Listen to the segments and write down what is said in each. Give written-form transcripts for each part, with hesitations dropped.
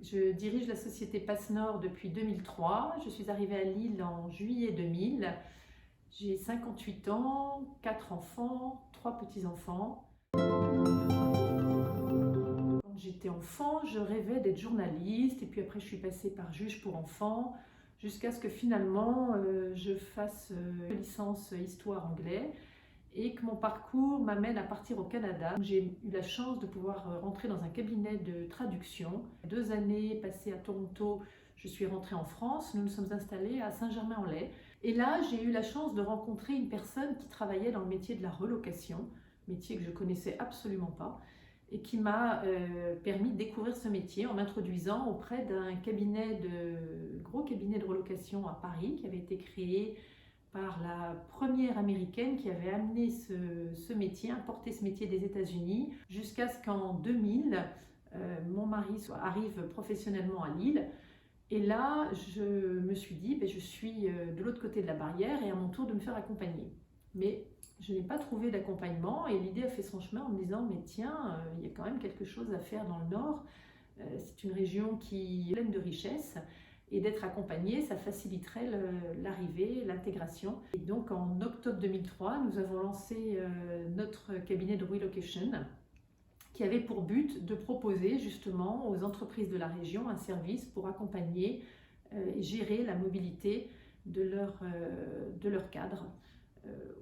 Je dirige la société Passe-Nord depuis 2003. Je suis arrivée à Lille en juillet 2000. J'ai 58 ans, 4 enfants, 3 petits-enfants. Quand j'étais enfant, je rêvais d'être journaliste et puis après je suis passée par juge pour enfants jusqu'à ce que finalement je fasse une licence histoire-anglais et que mon parcours m'amène à partir au Canada. J'ai eu la chance de pouvoir rentrer dans un cabinet de traduction. 2 années passées à Toronto, je suis rentrée en France. Nous nous sommes installés à Saint-Germain-en-Laye. Et là, j'ai eu la chance de rencontrer une personne qui travaillait dans le métier de la relocation, métier que je connaissais absolument pas, et qui m'a permis de découvrir ce métier en m'introduisant auprès d'un gros cabinet de relocation à Paris qui avait été créé par la première américaine qui avait amené ce métier, importé ce métier des États-Unis, jusqu'à ce qu'en 2000, mon mari arrive professionnellement à Lille. Et là, je me suis dit, je suis de l'autre côté de la barrière et à mon tour de me faire accompagner. Mais je n'ai pas trouvé d'accompagnement et l'idée a fait son chemin en me disant, mais tiens, il y a quand même quelque chose à faire dans le Nord. C'est une région qui est pleine de richesses. Et d'être accompagné, ça faciliterait l'arrivée, l'intégration. Et donc en octobre 2003, nous avons lancé notre cabinet de relocation qui avait pour but de proposer justement aux entreprises de la région un service pour accompagner et gérer la mobilité de leurs cadres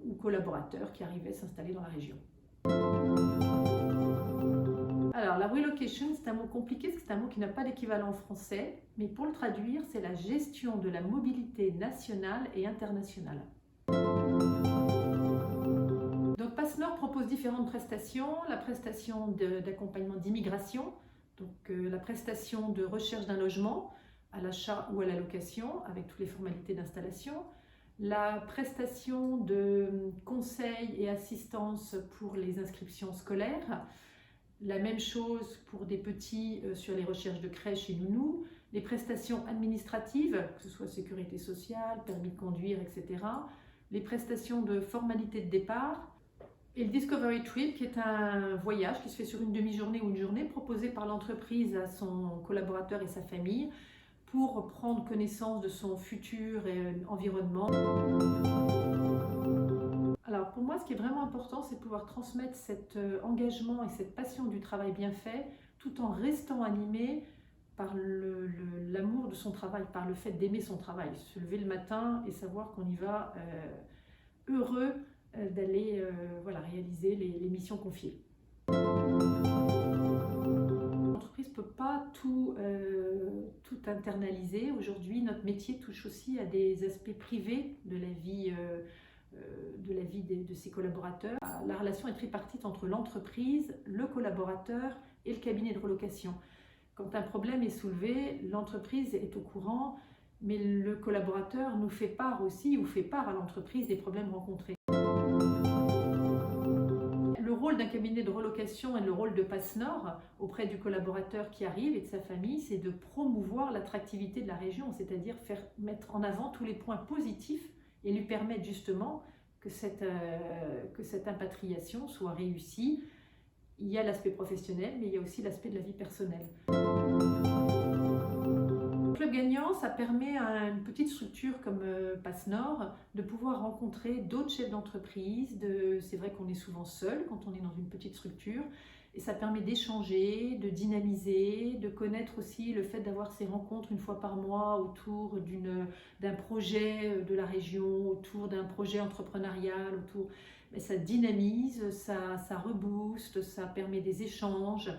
ou collaborateurs qui arrivaient s'installer dans la région. Alors, la relocation, c'est un mot compliqué parce que c'est un mot qui n'a pas d'équivalent en français, mais pour le traduire, c'est la gestion de la mobilité nationale et internationale. Donc, Passe-Nord propose différentes prestations. La prestation d'accompagnement d'immigration, donc la prestation de recherche d'un logement à l'achat ou à la location avec toutes les formalités d'installation, la prestation de conseils et assistance pour les inscriptions scolaires, la même chose pour des petits sur les recherches de crèches et nounous, les prestations administratives, que ce soit sécurité sociale, permis de conduire, etc. Les prestations de formalité de départ et le Discovery Trip qui est un voyage qui se fait sur une demi-journée ou une journée proposé par l'entreprise à son collaborateur et sa famille pour prendre connaissance de son futur environnement. Alors pour moi, ce qui est vraiment important, c'est de pouvoir transmettre cet engagement et cette passion du travail bien fait, tout en restant animé par l'amour de son travail, par le fait d'aimer son travail, se lever le matin et savoir qu'on y va heureux d'aller réaliser les missions confiées. L'entreprise ne peut pas tout internaliser. Aujourd'hui, notre métier touche aussi à des aspects privés de la vie de ses collaborateurs. La relation est tripartite entre l'entreprise, le collaborateur et le cabinet de relocation. Quand un problème est soulevé, l'entreprise est au courant, mais le collaborateur nous fait part aussi ou fait part à l'entreprise des problèmes rencontrés. Le rôle d'un cabinet de relocation et le rôle de Passe-Nord auprès du collaborateur qui arrive et de sa famille, c'est de promouvoir l'attractivité de la région, c'est-à-dire mettre en avant tous les points positifs et lui permettre justement que cette impatriation soit réussie. Il y a l'aspect professionnel, mais il y a aussi l'aspect de la vie personnelle. Le club gagnant, ça permet à une petite structure comme Passe-Nord de pouvoir rencontrer d'autres chefs d'entreprise. C'est vrai qu'on est souvent seul quand on est dans une petite structure. Et ça permet d'échanger, de dynamiser, de connaître aussi le fait d'avoir ces rencontres une fois par mois autour d'un projet de la région, autour d'un projet entrepreneurial, mais ça dynamise, ça rebooste, ça permet des échanges.